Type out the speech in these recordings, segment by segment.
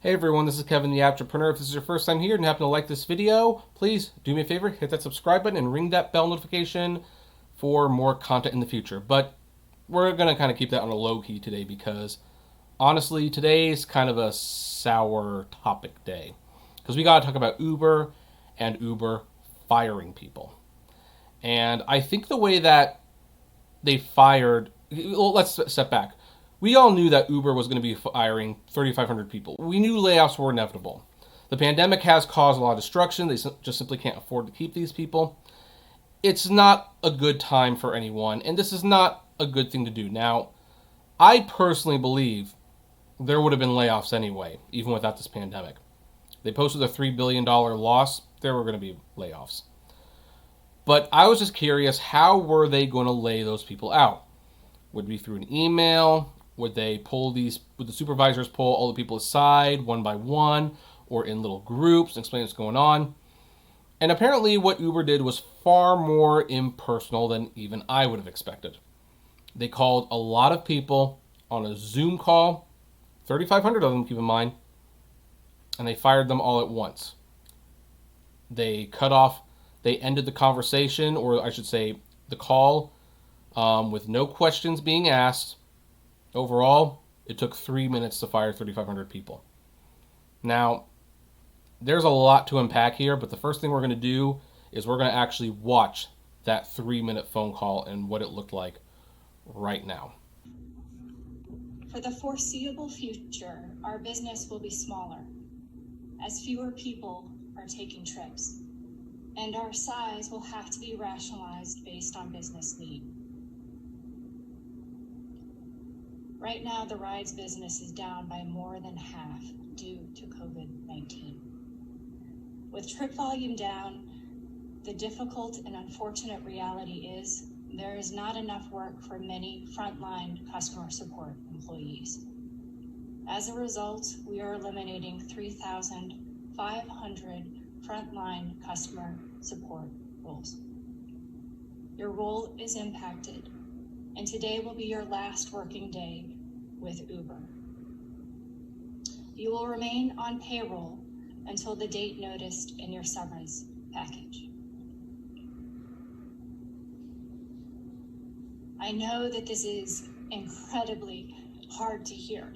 Hey everyone, this is Kevin the Apptrepreneur. If this is your first time here and happen to like this video, please do me a favor, hit that subscribe button and ring that bell notification for more content in the future. But we're going to kind of keep that on a low key today because honestly, today's kind of a sour topic day. Because we got to talk about Uber and Uber firing people. And I think the way that they fired, well, let's step back. We all knew that Uber was going to be firing 3,500 people. We knew layoffs were inevitable. The pandemic has caused a lot of destruction. They just simply can't afford to keep these people. It's not a good time for anyone, and this is not a good thing to do. Now, I personally believe there would have been layoffs anyway, even without this pandemic. They posted a $3 billion loss. There were going to be layoffs. But I was just curious, how were they going to lay those people out? Would it be through an email? Would the supervisors pull all the people aside one by one or in little groups and explain what's going on? And apparently what Uber did was far more impersonal than even I would have expected. They called a lot of people on a Zoom call, 3,500 of them, keep in mind, and they fired them all at once. They ended the conversation, or I should say the call, with no questions being asked. Overall, it took 3 minutes to fire 3,500 people. Now, there's a lot to unpack here, but the first thing we're going to do is we're going to actually watch that 3-minute phone call and what it looked like right now. For the foreseeable future, our business will be smaller as fewer people are taking trips, and our size will have to be rationalized based on business need. Right now, the rides business is down by more than half due to COVID-19. With trip volume down, the difficult and unfortunate reality is there is not enough work for many frontline customer support employees. As a result, we are eliminating 3,500 frontline customer support roles. Your role is impacted, and today will be your last working day with Uber. You will remain on payroll until the date noticed in your severance package. I know that this is incredibly hard to hear.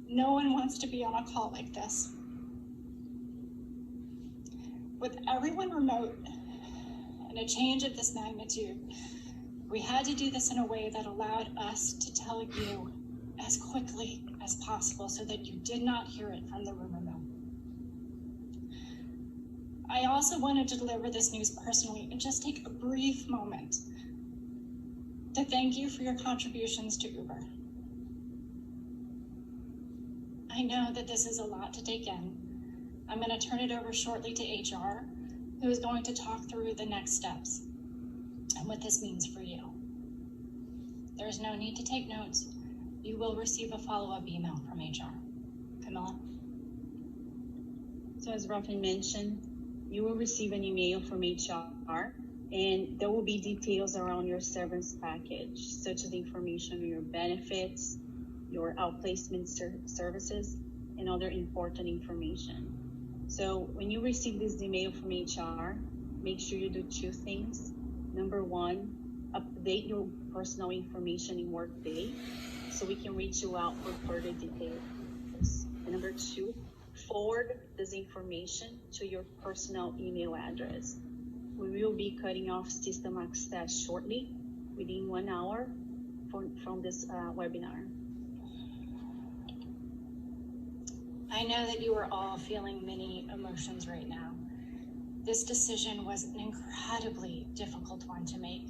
No one wants to be on a call like this. With everyone remote and a change of this magnitude, we had to do this in a way that allowed us to tell you as quickly as possible so that you did not hear it from the rumor mill. I also wanted to deliver this news personally and just take a brief moment to thank you for your contributions to Uber. I know that this is a lot to take in. I'm going to turn it over shortly to HR, who is going to talk through the next steps and what this means for you. There is no need to take notes. You will receive a follow-up email from HR. Camilla? So as Rafi mentioned, you will receive an email from HR, and there will be details around your severance package, such as information on your benefits, your outplacement services, and other important information. So when you receive this email from HR, make sure you do 2 things. Number 1, update your personal information in Workday so we can reach you out for further details. And number 2, forward this information to your personal email address. We will be cutting off system access shortly, within 1 hour from this webinar. I know that you are all feeling many emotions right now. This decision was an incredibly difficult one to make,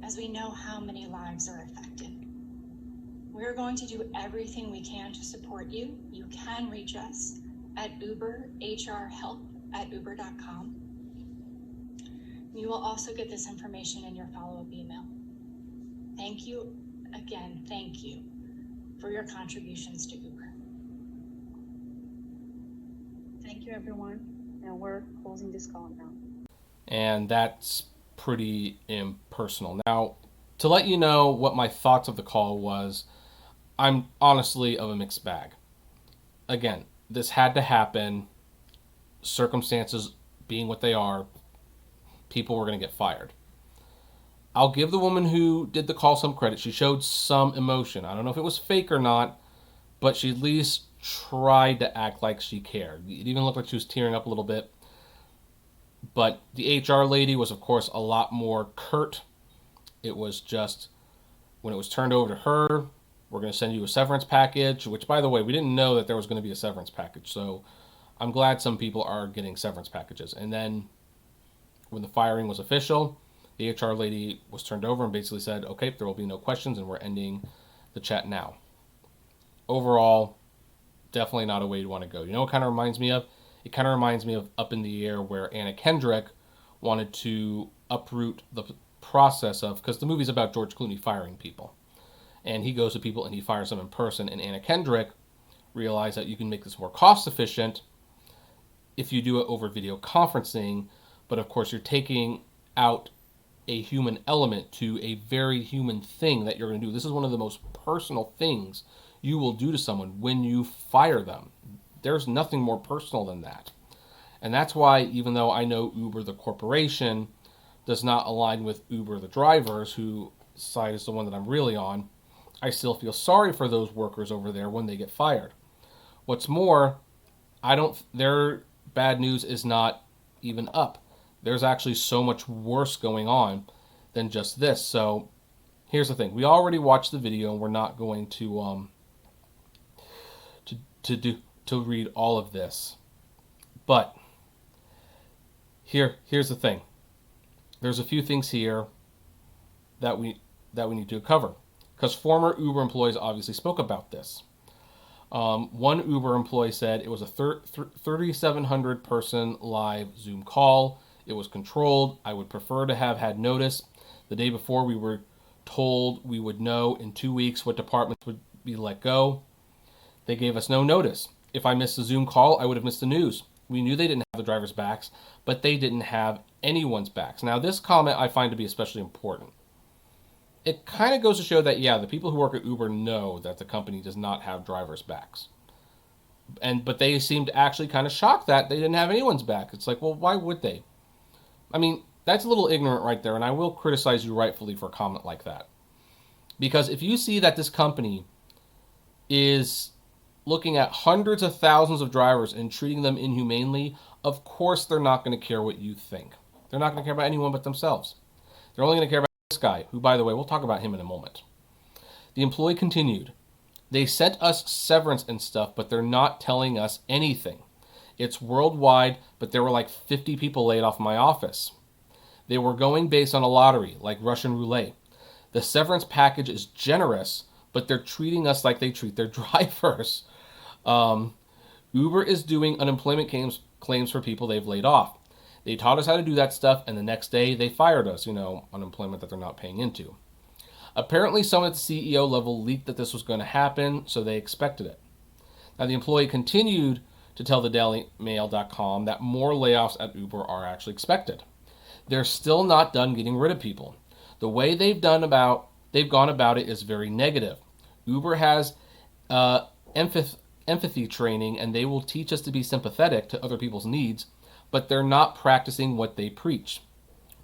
as we know how many lives are affected. We're going to do everything we can to support you. You can reach us at uberhrhelp@uber.com. You will also get this information in your follow-up email. Thank you again, thank you for your contributions to Uber. Thank you, everyone. And we're closing this call now. And that's pretty impersonal. Now, To let you know what my thoughts of the call was, I'm honestly of a mixed bag. Again, this had to happen. Circumstances being what they are, people were going to get fired. I'll give the woman who did the call some credit. She showed some emotion. I don't know if it was fake or not, but she at least tried to act like she cared. It even looked like she was tearing up a little bit. But the HR lady was, of course, a lot more curt. It was just, when it was turned over to her, we're going to send you a severance package, which, by the way, we didn't know that there was going to be a severance package. So I'm glad some people are getting severance packages. And then when the firing was official, the HR lady was turned over and basically said, okay, there will be no questions and we're ending the chat now. Overall, definitely not a way you want to go. You know what kind of reminds me of? It kind of reminds me of Up in the Air, where Anna Kendrick wanted to uproot the process of, because the movie's about George Clooney firing people. And he goes to people and he fires them in person. And Anna Kendrick realized that you can make this more cost efficient if you do it over video conferencing. But of course, you're taking out a human element to a very human thing that you're going to do. This is one of the most personal things you will do to someone when you fire them. There's nothing more personal than that. And that's why, even though I know Uber, the corporation, does not align with Uber, the drivers, whose side is the one that I'm really on, I still feel sorry for those workers over there when they get fired. What's more, their bad news is not even up. There's actually so much worse going on than just this. So here's the thing. We already watched the video and we're not going to read all of this. But here's the thing. There's a few things here that we need to cover, because former Uber employees obviously spoke about this. One Uber employee said it was a 3,700 person live Zoom call. It was controlled. I would prefer to have had notice. The day before, we were told we would know in 2 weeks what departments would be let go. They gave us no notice. If I missed the Zoom call, I would have missed the news. We knew they didn't have the driver's backs, but they didn't have anyone's backs. Now, this comment I find to be especially important. It kind of goes to show that, yeah, the people who work at Uber know that the company does not have driver's backs. But they seemed actually kind of shocked that they didn't have anyone's back. It's like, well, why would they? I mean, that's a little ignorant right there, and I will criticize you rightfully for a comment like that. Because if you see that this company is looking at hundreds of thousands of drivers and treating them inhumanely, of course they're not going to care what you think. They're not going to care about anyone but themselves. They're only going to care about this guy, who, by the way, we'll talk about him in a moment. The employee continued, they sent us severance and stuff, but they're not telling us anything. It's worldwide, but there were like 50 people laid off my office. They were going based on a lottery, like Russian roulette. The severance package is generous, but they're treating us like they treat their drivers. Uber is doing unemployment claims for people they've laid off. They taught us how to do that stuff, and the next day they fired us, unemployment that they're not paying into. Apparently someone at the CEO level leaked that this was going to happen, so they expected it. Now, the employee continued to tell the dailymail.com that more layoffs at Uber are actually expected. They're still not done getting rid of people. The way they've gone about it is very negative. Uber has empathy training, and they will teach us to be sympathetic to other people's needs, but they're not practicing what they preach.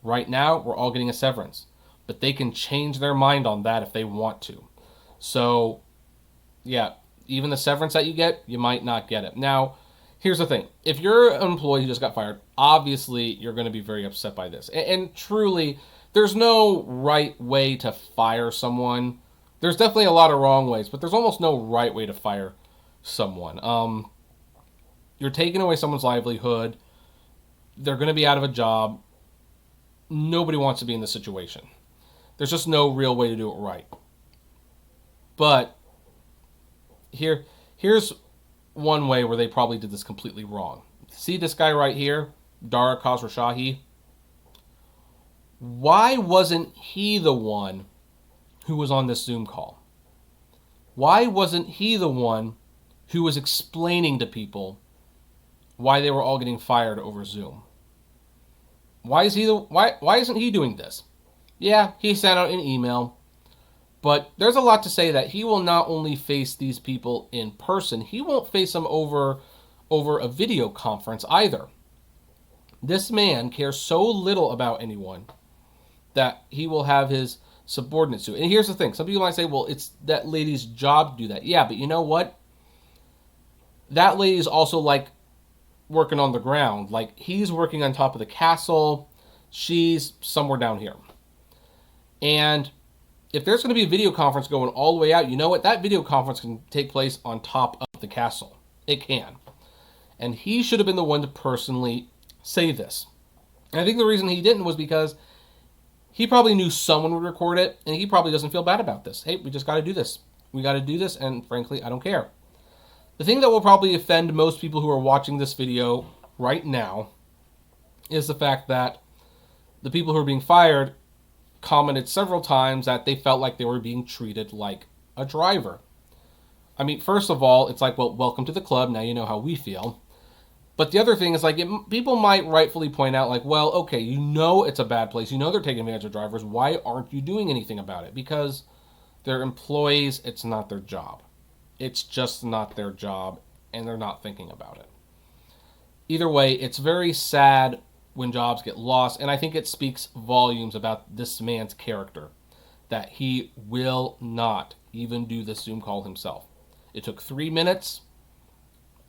Right now, we're all getting a severance, but they can change their mind on that if they want to. So, yeah, even the severance that you get, you might not get it. Now, here's the thing. If you're an employee who just got fired, obviously you're going to be very upset by this. And truly, there's no right way to fire someone. There's definitely a lot of wrong ways, but there's almost no right way to fire someone. You're taking away someone's livelihood. They're going to be out of a job. Nobody wants to be in this situation. There's just no real way to do it right. But here's one way where they probably did this completely wrong. See this guy right here, Dara Khosrowshahi? Why wasn't he the one who was on this Zoom call? Why wasn't he the one who was explaining to people why they were all getting fired over Zoom? Why isn't he doing this? Yeah, he sent out an email, but there's a lot to say that he will not only face these people in person, he won't face them over a video conference either. This man cares so little about anyone that he will have his subordinates do. And here's the thing. Some people might say, well, it's that lady's job to do that. Yeah, but you know what? That lady's also like working on the ground. Like, he's working on top of the castle. She's somewhere down here. And if there's going to be a video conference going all the way out, you know what? That video conference can take place on top of the castle. It can. And he should have been the one to personally say this. And I think the reason he didn't was because he probably knew someone would record it, and he probably doesn't feel bad about this. Hey, we just got to do this. We got to do this, and frankly, I don't care. The thing that will probably offend most people who are watching this video right now is the fact that the people who are being fired commented several times that they felt like they were being treated like a driver. I mean, first of all, it's like, well, welcome to the club. Now you know how we feel. But the other thing is, like, people might rightfully point out, like, well, okay, you know it's a bad place. You know they're taking advantage of drivers. Why aren't you doing anything about it? Because they're employees. It's not their job. It's just not their job, and they're not thinking about it. Either way, it's very sad when jobs get lost, and I think it speaks volumes about this man's character, that he will not even do the Zoom call himself. It took 3 minutes.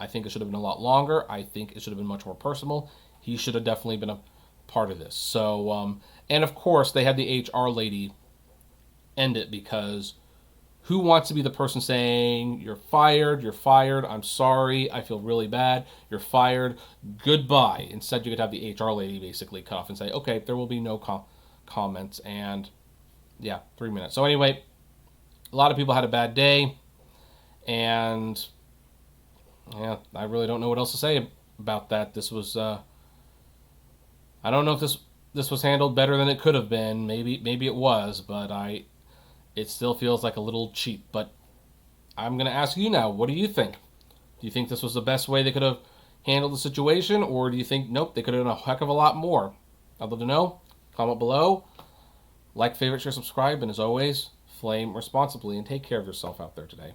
I think it should have been a lot longer. I think it should have been much more personal. He should have definitely been a part of this. So, and of course, they had the HR lady end it, because who wants to be the person saying, you're fired, I'm sorry, I feel really bad, you're fired, goodbye. Instead, you could have the HR lady basically cut off and say, okay, there will be no comments, and yeah, 3 minutes. So anyway, a lot of people had a bad day, and yeah, I really don't know what else to say about that. This was, I don't know if this was handled better than it could have been. Maybe it was, but it still feels like a little cheap. But I'm going to ask you now, what do you think? Do you think this was the best way they could have handled the situation, or do you think, nope, they could have done a heck of a lot more? I'd love to know. Comment below. Like, favorite, share, subscribe, and as always, flame responsibly and take care of yourself out there today.